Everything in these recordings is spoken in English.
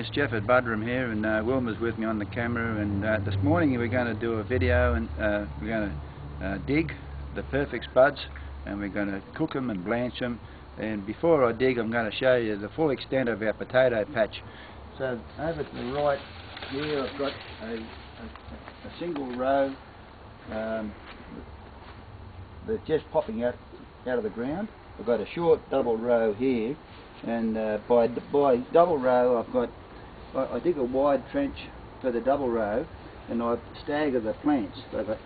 it's Jeff at Budrum here, and Wilma's with me on the camera, and this morning we're going to do a video, and we're going to dig the perfect spuds, and we're going to cook them and blanch them. And before I dig, I'm going to show you the full extent of our potato patch. So over to the right here I've got a single row that's just popping out of the ground. I've got a short double row here, and by double row I dig a wide trench for the double row, and I stagger the plants. So I've got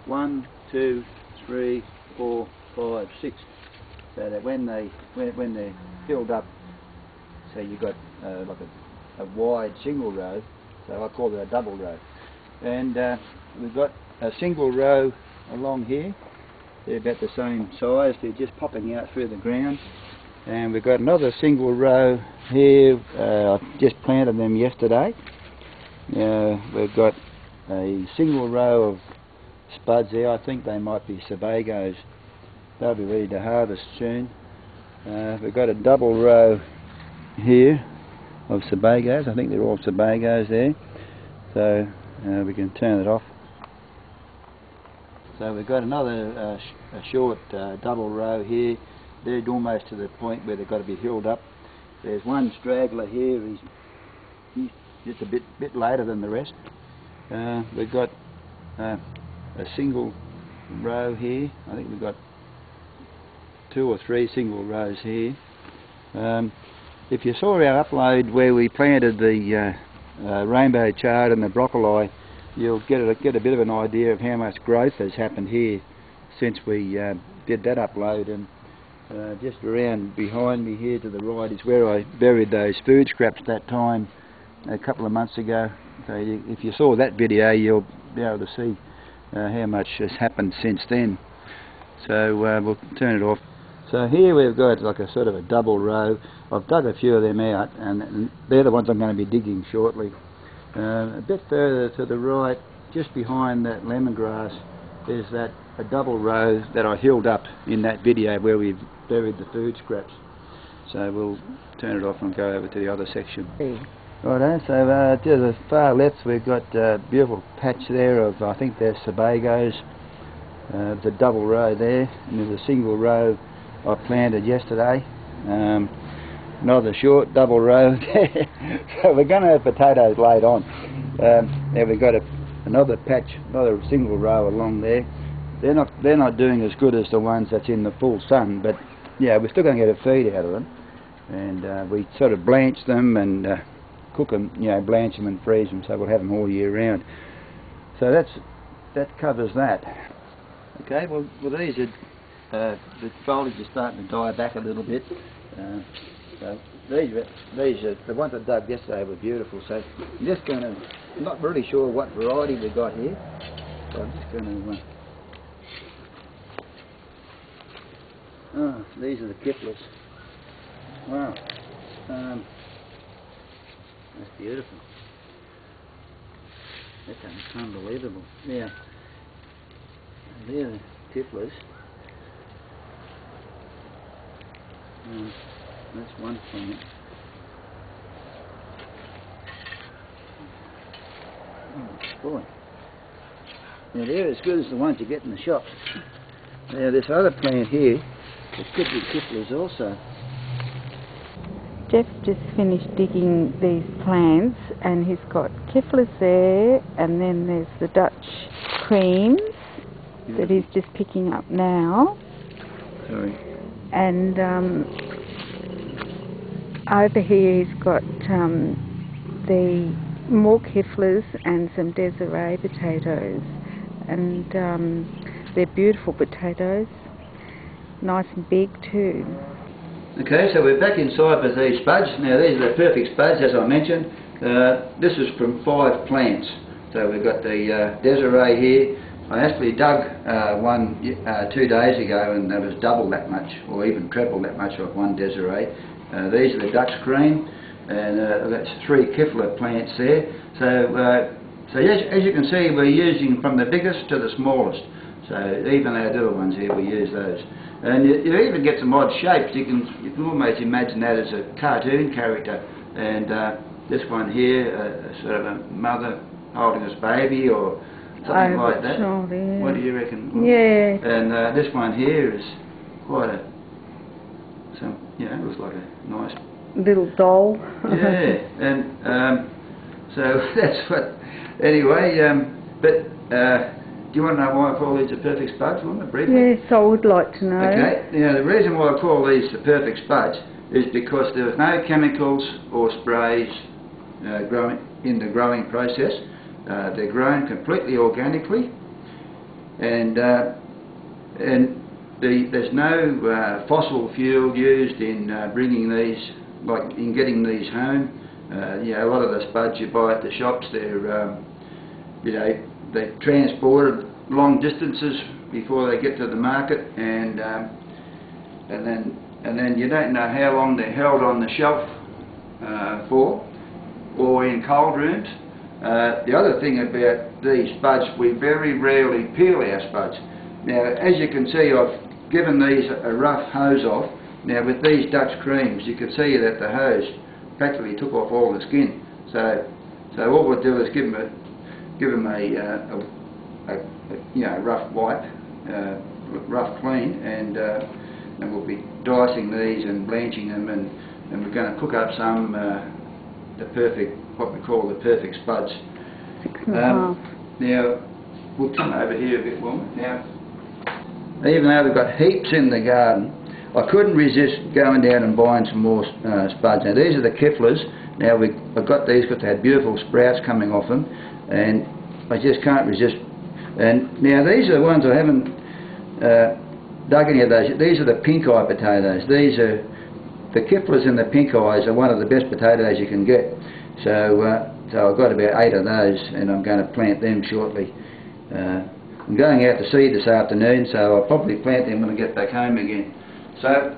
1, 2, 3, 4, 5, 6, so that when they're filled up, so you've got like a wide single row, so I call it a double row. And we've got a single row along here. They're about the same size, they're just popping out through the ground. And we've got another single row here, I've just planted them yesterday. We've got a single row of spuds there. I think they might be sabagos. They'll be ready to harvest soon. We've got a double row here of sabagos. I think they're all sabagos there. So we can turn it off. So we've got another a short double row here. They're almost to the point where they've got to be hilled up. There's one straggler here. He's just a bit later than the rest. We've got a single row here. I think we've got 2 or 3 single rows here. If you saw our upload where we planted the rainbow chard and the broccoli, you'll get a bit of an idea of how much growth has happened here since we did that upload. And just around behind me here to the right is where I buried those food scraps that time a couple of months ago. So if you saw that video, you'll be able to see how much has happened since then. So we'll turn it off. So here we've got like a sort of a double row. I've dug a few of them out, and they're the ones I'm going to be digging shortly. A bit further to the right, just behind that lemongrass, is a double row that I hilled up in that video where we've buried the food scraps. So we'll turn it off and go over to the other section. Righto, so to the far left we've got a beautiful patch there of, I think they're sabagos. The double row there, and there's a single row I planted yesterday. Another short double row. So we're going to have potatoes later on. Now we've got another patch, another single row along there. They're not doing as good as the ones that's in the full sun, but yeah, we're still going to get a feed out of them. And we sort of blanch them and cook them, blanch them and freeze them, so we'll have them all year round. So that covers that. Okay, well these are the foliage is starting to die back a little bit. So these are the ones I dug yesterday were beautiful. So I'm just going to, I'm not really sure what variety we got here. So I'm just going to. These are the Kipplers. Wow, that's beautiful. That's unbelievable. Yeah, they're the Kipplers. That's one plant. Oh boy. Now they're as good as the ones you get in the shops. Now this other plant here, it could be Kipplers also. Jeff just finished digging these plants, and he's got Kipplers there, and then there's the Dutch creams that he's just picking up now. Sorry. And over here he's got the more Kipplers and some Desiree potatoes, and they're beautiful potatoes, nice and big too. Okay, so we're back inside with these spuds. Now these are the perfect spuds, as I mentioned. This is from 5 plants. So we've got the Desiree here. I actually dug one 2 days ago, and there was double that much, or even triple that much of one Desiree. These are the Dutch cream, and that's 3 Kipler plants there. So as you can see, we're using from the biggest to the smallest. So even our little ones here, we use those. And you even get some odd shapes. You can almost imagine that as a cartoon character. And this one here, sort of a mother holding this baby or something like that. Yeah. What do you reckon? Yeah. And this one here is quite a, it looks like a nice little doll. yeah, and so that's what. Anyway, do you want to know why I call these the perfect spuds? Briefly? Yes, I would like to know. Okay. Now the reason why I call these the perfect spuds is because there was no chemicals or sprays growing in the growing process. They're grown completely organically, and there's no fossil fuel used in bringing these, like in getting these home. A lot of the spuds you buy at the shops, they're they're transported long distances before they get to the market, and then you don't know how long they're held on the shelf for, or in cold rooms. The other thing about these spuds, we very rarely peel our spuds. Now, as you can see, I've given these a rough hose off. Now, with these Dutch creams, you can see that the hose practically took off all the skin. So what we'll do is give them a rough wipe, rough clean, and we'll be dicing these and blanching them, and we're going to cook up some what we call the perfect spuds. 6.5. Now we'll come over here a bit more. Now, even though we've got heaps in the garden, I couldn't resist going down and buying some more spuds. Now these are the Keflers. Now I've got these because they had beautiful sprouts coming off them, and I just can't resist. And now these are the ones I haven't dug any of those. These are the pink eye potatoes. These are the Keflers, and the pink eyes are one of the best potatoes you can get. So I've got about 8 of those, and I'm going to plant them shortly. I'm going out to sea this afternoon, so I'll probably plant them when I get back home again. So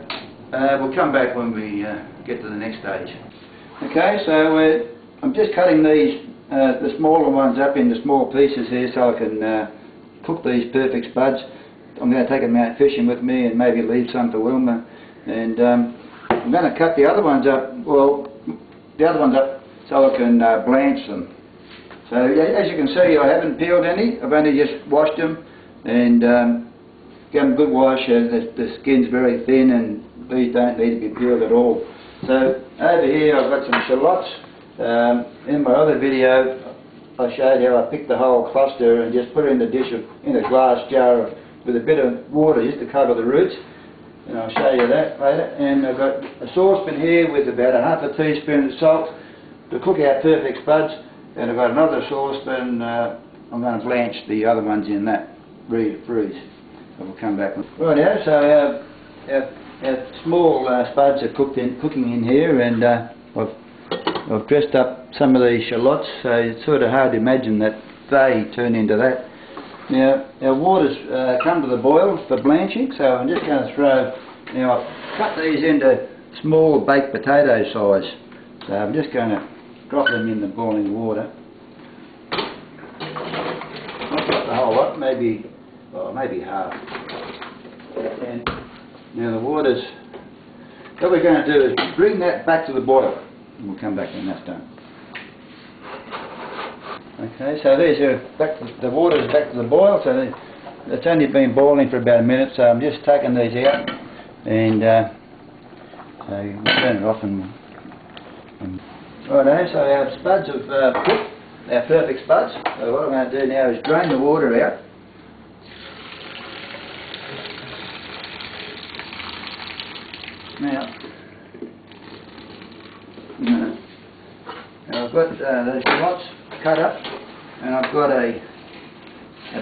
we'll come back when we get to the next stage. Okay, so I'm just cutting these, the smaller ones up into small pieces here so I can cook these perfect spuds. I'm going to take them out fishing with me and maybe leave some for Wilma. And I'm going to cut the other ones up, so I can blanch them. So as you can see, I haven't peeled any. I've only just washed them and give them a good wash. The skin's very thin, and these don't need to be peeled at all. So over here I've got some shallots. In my other video I showed how I picked the whole cluster and just put it in the dish in a glass jar with a bit of water just to cover the roots. And I'll show you that later. And I've got a saucepan here with about a half a teaspoon of salt to cook our perfect spuds, and I've got another saucepan. I'm going to blanch the other ones in that, ready to freeze. So we'll come back. Right now, so our small spuds are cooking in here, and I've dressed up some of these shallots, so it's sort of hard to imagine that they turn into that. Now our water's come to the boil for blanching, so I'm just going to throw. Now I've cut these into small baked potato size, so I'm just going to drop them in the boiling water. Not the whole lot, maybe half. And now the water's. What we're going to do is bring that back to the boil, and we'll come back when that's done. Okay, so these are the water's back to the boil. So it's only been boiling for about a minute. So I'm just taking these out, and so you can turn it off and righto, so our spuds have cooked, our perfect spuds. So what I'm going to do now is drain the water out. Now I've got those shallots cut up, and I've got a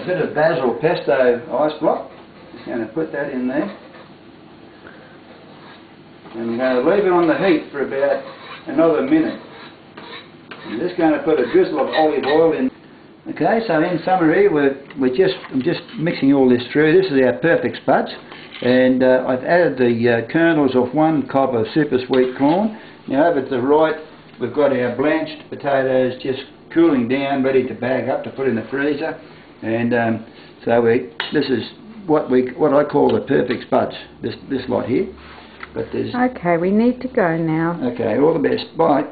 bit of basil pesto ice block. Just going to put that in there. And I'm going to leave it on the heat for about another minute. I'm just going to put a drizzle of olive oil in. Okay, so in summary, I'm just mixing all this through. This is our perfect spuds, and I've added the kernels of 1 cob of super sweet corn. Now over to the right, we've got our blanched potatoes just cooling down, ready to bag up to put in the freezer. And so this is what I call the perfect spuds. This lot here. But there's. Okay, we need to go now. Okay, all the best. Bye.